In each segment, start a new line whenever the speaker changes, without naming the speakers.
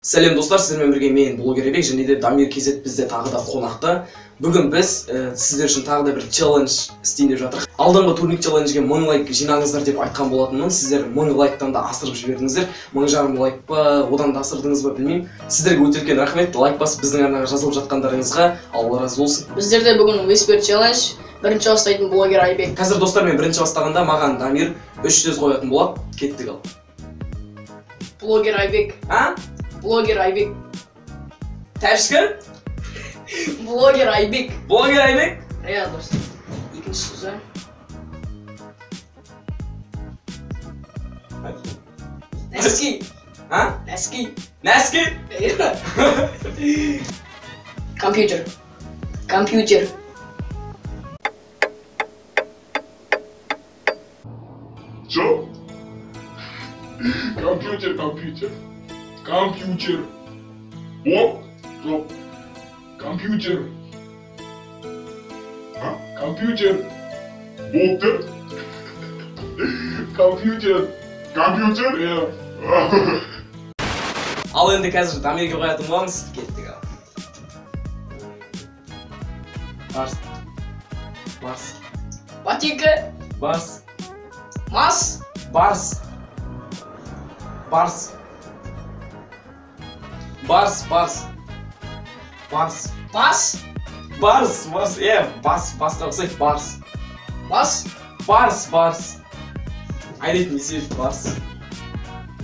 Сәлем достар, сіздермен бірге мен блогер Айбек және де Дамир KZ бізде тағы да қонақта. Бүгін біз сіздер үшін тағы да бір челлендж істейін деп жатырмыз. Алдыңғы турник челленджге 1000 лайк жинаңыздар деп айтқан болатынмын. Сіздер 1000 лайктан да асырып жібердіңіздер. 1500 лайк па, одан да асырдыңыз ба білмеймін. Сіздерге өте үлкен рахмет. Лайк басып біздің арнаға жазылып жатқандарыңызға Алла разы болсын.
Біздерде бүгін Whisper челлендж, бірінші бастайтын блогер Айбек.
Қазір достар, мен бірінші бастағанда маған Дамир 3 сөз қоятын болады. Кеттік ал.
Блогер Айбек.
А?
Блогер Айбек.
Тәпшкі?
Блогер Айбек.
Блогер Айбек?
Иә, дұрыс. Екінші сөзі. Нәски.
А?
Нәски.
Нәски?
Компьютер. Компьютер.
Что? Компьютер. Компьютер. О? Стоп. Компьютер. А? Компьютер. Доктор. Компьютер. Компьютер? Я.
Ал енді қазір Дамирге қоятын боламыз. Кеттік ал. Барс.
Ботинка.
Барс.
Мас.
Барс. Барс. Барс. Барс. Барс.
Бас.
Барс. Барс. Басқа ұқсайды. Барс.
Бас.
Барс. Айдет не себеп барс?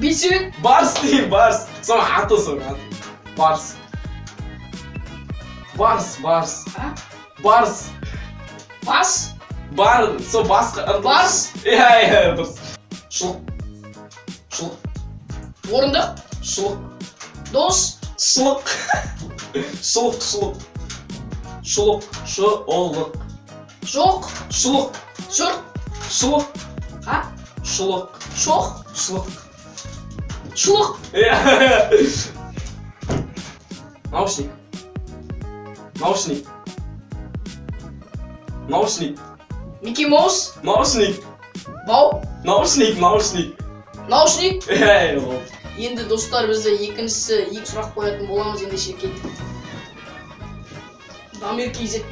Бисүн.
Барс дейм, барс. Соң аты. Барс.
А?
Барс.
Бас.
Бар. Со басқа.
Барс.
Иә, дұрыс. Шұлық.
Орындық.
Шұлық.
Дос.
Шұлық. Шұлық.
Жоқ.
Шұлық.
Шұрқ.
Шұлық.
А?
Шұлық.
Шоқ.
Шұлық.
Шұлық.
Наушник.
Микки Маус.
Наушник.
Бау.
Наушник.
Наушник. Енді достар, бізде екі сұрақ қоятын боламыз, ендеше кеттік. Дамир KZ.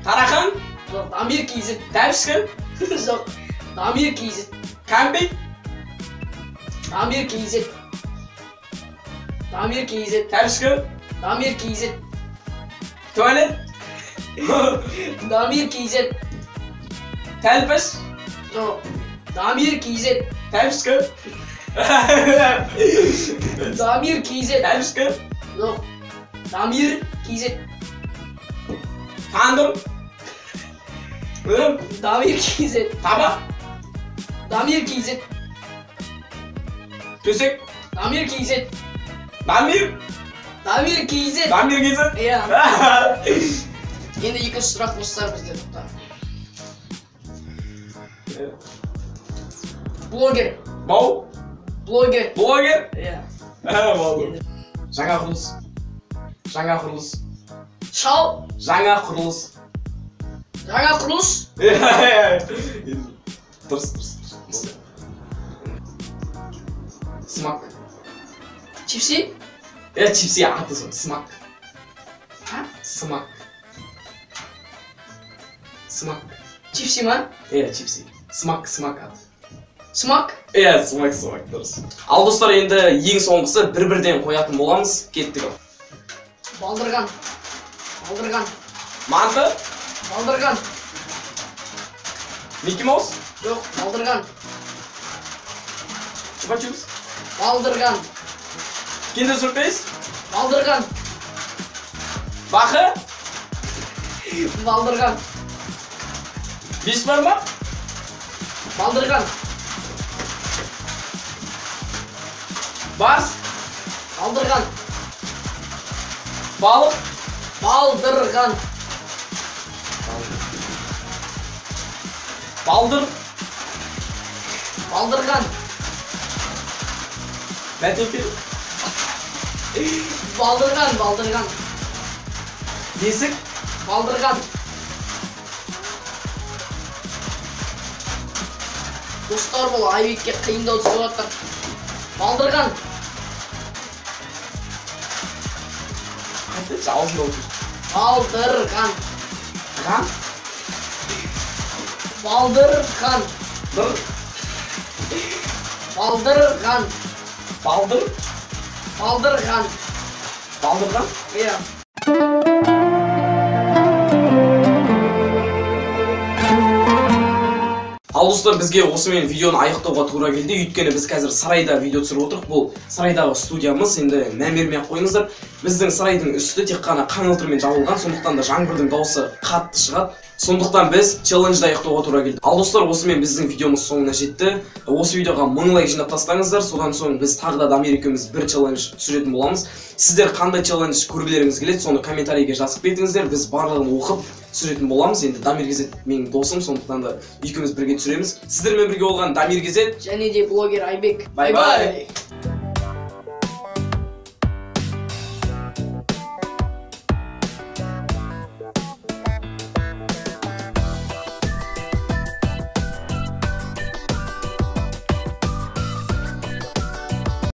Тарахан.
Жоқ, Дамир KZ.
Тәпшкі.
Жоқ, Дамир KZ.
Кәмпит.
Дамир KZ. Дамир KZ.
Тәпшкі.
Дамир KZ.
Туалет.
Дамир KZ.
Тәлпіш.
Жоқ, Дамир KZ.
Тәпшкі.
Дамир KZ.
Тәпшкі.
Жоқ, Дамир KZ.
Тандым.
Дамир KZ.
Таба.
Дамир KZ.
Төсек.
Дамир KZ.
Дамир
KZ.
KZ.
Иә. Енді екінші сұрақ достар бізде тоқтар. Блогер.
Бау.
Блогер.
Блогер.
Иә.
Болды. Жаңа құрылыс.
Шал.
Жаңа құрылыс. Дұрыс. Смак.
Чипси.
Чипси аты сол. Смак.
А?
Смак.
Чипси ма?
Чипси. Смак аты.
Смак.
Смак, дұрыс. Ал достар, енді ең соңғысы бір-бірден қоятын боламыз. Кеттік ал.
Балдырған.
Манты.
Балдырған.
Микки Маус.
Жоқ, балдырған.
Чупа-чупс.
Балдырған.
Киндер сюрприз.
Балдырған.
Бақы.
Балдырған.
Беш бар ма?
Балдырған.
Барс.
Балдырған.
Балық.
Балдырған.
Балдыр.
Балдырған.
Бәтеңке.
Балдырған.
Бесік.
Балдырған. Достар, бұл Айбекке қиындау түсіп жатыр. Балдырған.
айтсайшы, аузында отыр.
Балдырған.
Хан?
Балдырған. Балдырған.
Балдыр?
Балдырған.
Балдырған?
Иә.
Ал достар, бізге осымен видеоны аяқтауға тура келді. Өйткені біз қазір сарайда видео түсіріп отырмыз. Бұл сарайдағы студиямыз. Енді мән бермей-ақ қойыңыздар. Біздің сарайдың үсті тек қана қаңылтырмен жабылған, сондықтан да жаңбырдың дауысы қатты шығады. Сондықтан біз челленджді аяқтауға тура келді. Ал достар, осымен біздің видеомыз соңына жетті. Осы видеоға 1000 лайк жинап тастаңыздар. Содан соң біз тағы да Дамир екеуміз бір челлендж түсіретін боламыз. Сіздер қандай челлендж көргілеріңіз келеді, соны комментарийге жазып кетіңіздер. Біз барлығын оқып түсіретін боламыз. Енді Дамир KZ менің досым, сондықтан да екеуміз бірге түсіреміз. Сіздермен бірге болған Дамир KZ
және де блогер Айбек.
Бай-бай.